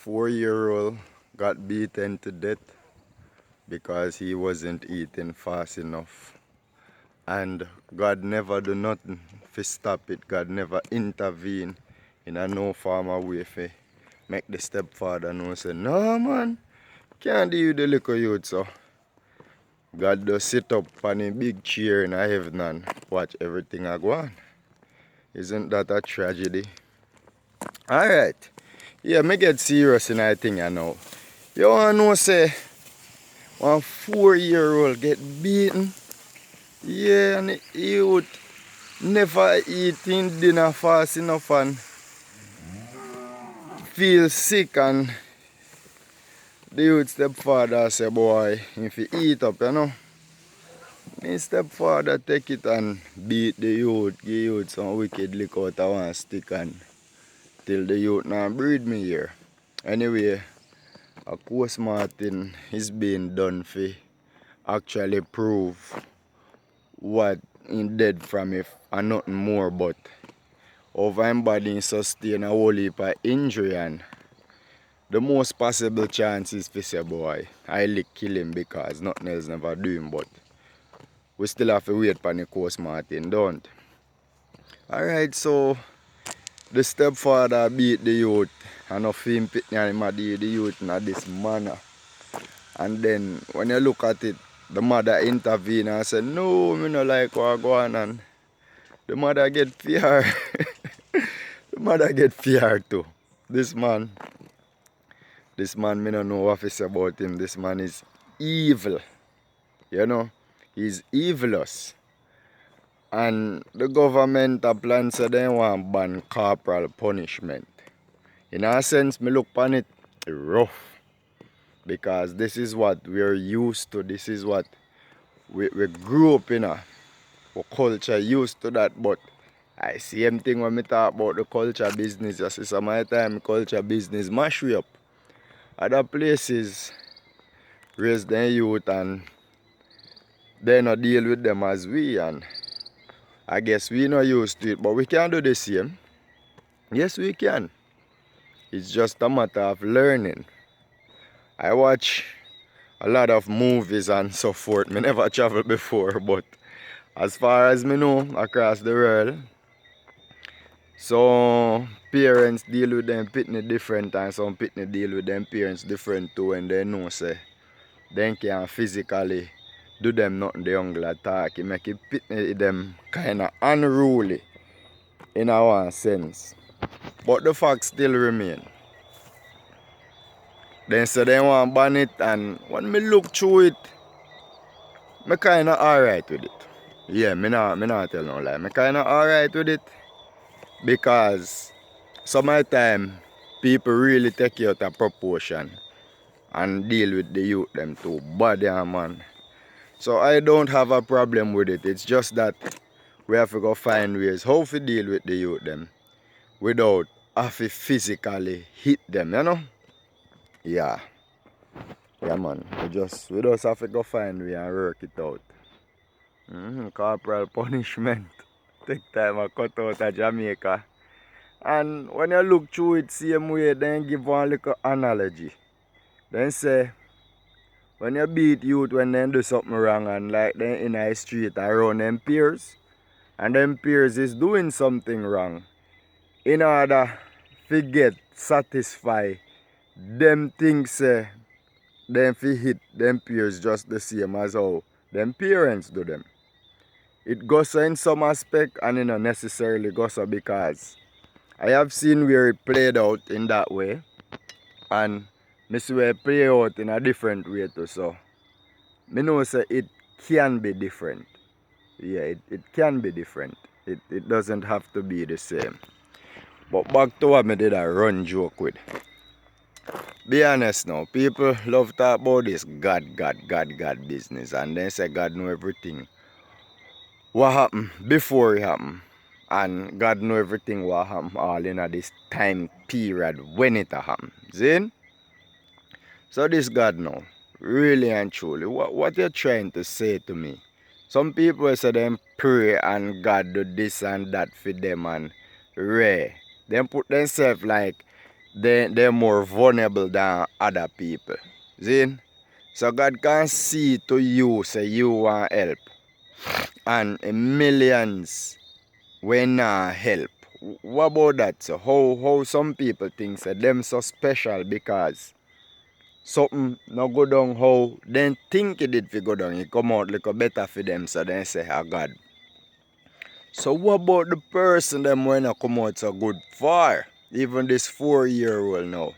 4-year-old got beaten to death because he wasn't eating fast enough. And God never do nothing to stop it. God never intervene in a no form of way for make the stepfather know say, no man, can't do the little youth so. God does sit up on a big chair in heaven and watch everything I go on. Isn't that a tragedy? Alright. Yeah, me get serious in that thing, you know. You wanna know say one 4-year-old get beaten? Yeah, and the youth never eating dinner fast enough and feel sick, and the youth stepfather say, boy, if you eat up, you know. His stepfather take it and beat the youth, give youth some wicked lick out of one stick and till the youth now breed me here. Anyway, a post-mortem is being done for actually prove what he dead from if and nothing more, but over him body sustain a whole heap of injury, and the most possible chance is to say, boy, I kill him because nothing else never do him, but we still have to wait for the post-mortem, don't? Alright, so the stepfather beat the youth and of him pitney and him the youth in this manner. And then when you look at it, the mother intervene and say, no, me no like what go on, and the mother get fear. The mother get fear too. This man, me no know what to say about him. This man is evil. You know, he's evilous. And the government a plan say they want ban corporal punishment. In a sense, me look upon it rough. Because this is what we're used to. This is what we grew up in. Our culture used to that. But I same thing when me talk about the culture business. I see some of the time culture business mash we up. Other places raise their youth and they not deal with them as we, and I guess we not used to it, but we can do the same. Yes, we can. It's just a matter of learning. I watch a lot of movies and so forth. Me never traveled before, but as far as me know, across the world, so parents deal with them pitney different, and some pitney deal with them parents different too, when they know say they can physically do them nothing the young attack. It make it pitney them kinda unruly in our sense. But the fact still remain. Then say they want ban it, and when me look through it, me kinda alright with it. Yeah, me not tell no lie. Me kinda alright with it. Because some of the time people really take you out of proportion and deal with the youth them too bad, yeah, man. So I don't have a problem with it. It's just that we have to go find ways how to deal with the youth them without having to physically hit them, you know? Yeah. Yeah, man. We just have to go find way and work it out. Corporal punishment. Take time I cut out of Jamaica. And when you look through it same way, then give one little analogy. Then say, when you beat youth when they do something wrong and like they in the street around them peers, and them peers is doing something wrong, in order to get satisfied, them things say, them fi hit them peers just the same as how them parents do them. It goes so in some aspect and it not necessarily goes so, because I have seen where it played out in that way, and me see where it play out in a different way too. So me know say it can be different. Yeah, it can be different. It doesn't have to be the same. But back to what me did a run joke with. Be honest now, people love talk about this God business, and they say God know everything what happened before it happened, and God know everything what happened all in this time period when it happened. See? So this God now, really and truly, what you're trying to say to me? Some people say them pray and God do this and that for them and rare. Them put themselves like they're more vulnerable than other people. See? So God can see to you, say you want help. And millions when not help. What about that? So how some people think that them so special because something no go down how then think it did fi go down. It come out like a better for them, so then say, oh God. So what about the person them when I come out so good for? Even this 4-year-old now.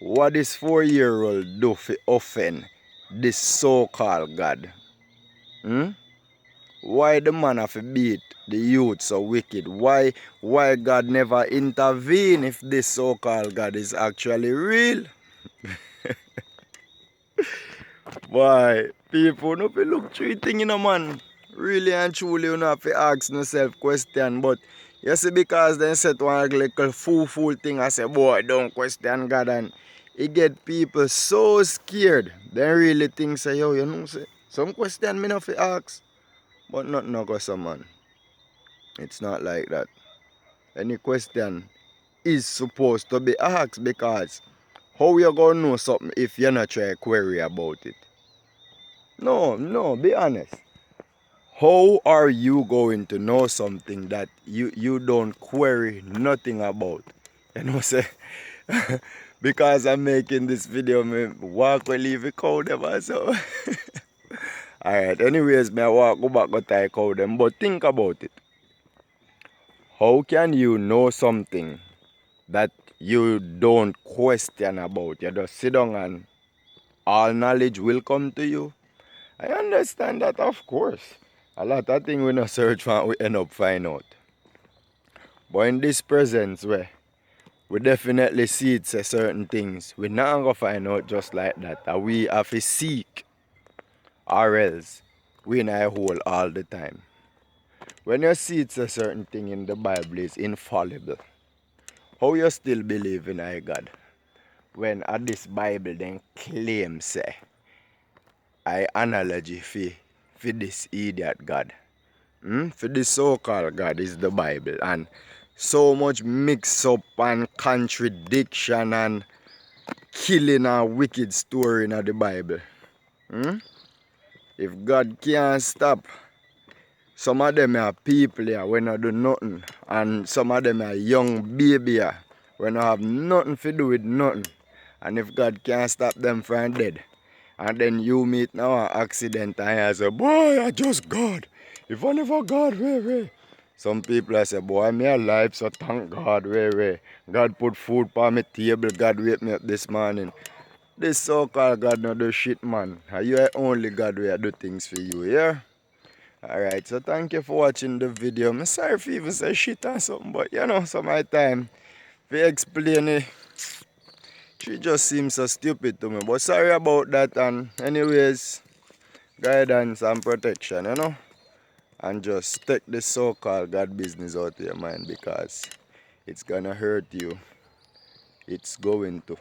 What this 4-year-old do fi offend this so-called God? Hmm? Why the man have to beat the youth so wicked? Why God never intervene if this so-called God is actually real? Why? People no fi look through thing in a man. Really and truly you no have to ask yourself question. But you see because they set one little fool thing I say, boy, don't question God, and it get people so scared. They really think say, yo, you know say some question me no fi ask. But not no go some man. It's not like that. Any question is supposed to be asked because how you gonna know something if you not try query about it? No, be honest. How are you going to know something that you don't query nothing about? You know say because I'm making this video, me walk or leave a cow them or so. Alright, anyways, me I walk go back go tie cow them, but think about it. How can you know something that you don't question about? You just sit down and all knowledge will come to you. I understand that, of course. A lot of things we not search for, we end up find out. But in this presence way, we definitely see it say certain things. We not gonna find out just like that. And we have to seek, or else we in a hole all the time. When you see it say certain thing in the Bible is infallible, how you still believe in a God? When at this Bible then claim say I analogy for this idiot God. For this so-called God is the Bible, and so much mix up and contradiction and killing and wicked story in the Bible. If God can't stop, some of them are people here when not do nothing, and some of them are young baby here when not have nothing to do with nothing. And if God can't stop them from dead, and then you meet now an accident and you say, boy, I just God. If I never God, where? Some people I say, boy, me alive, so thank God, where? God put food on my table, God wake me up this morning. This so-called God not do shit, man. And you are only God where do things for you, yeah? Alright, so thank you for watching the video. I'm sorry if you even say shit or something, but you know, some of my time, if you explain it, she just seems so stupid to me. But sorry about that, and anyways, guidance and protection, you know? And just take this so-called God business out of your mind because it's gonna hurt you. It's going to.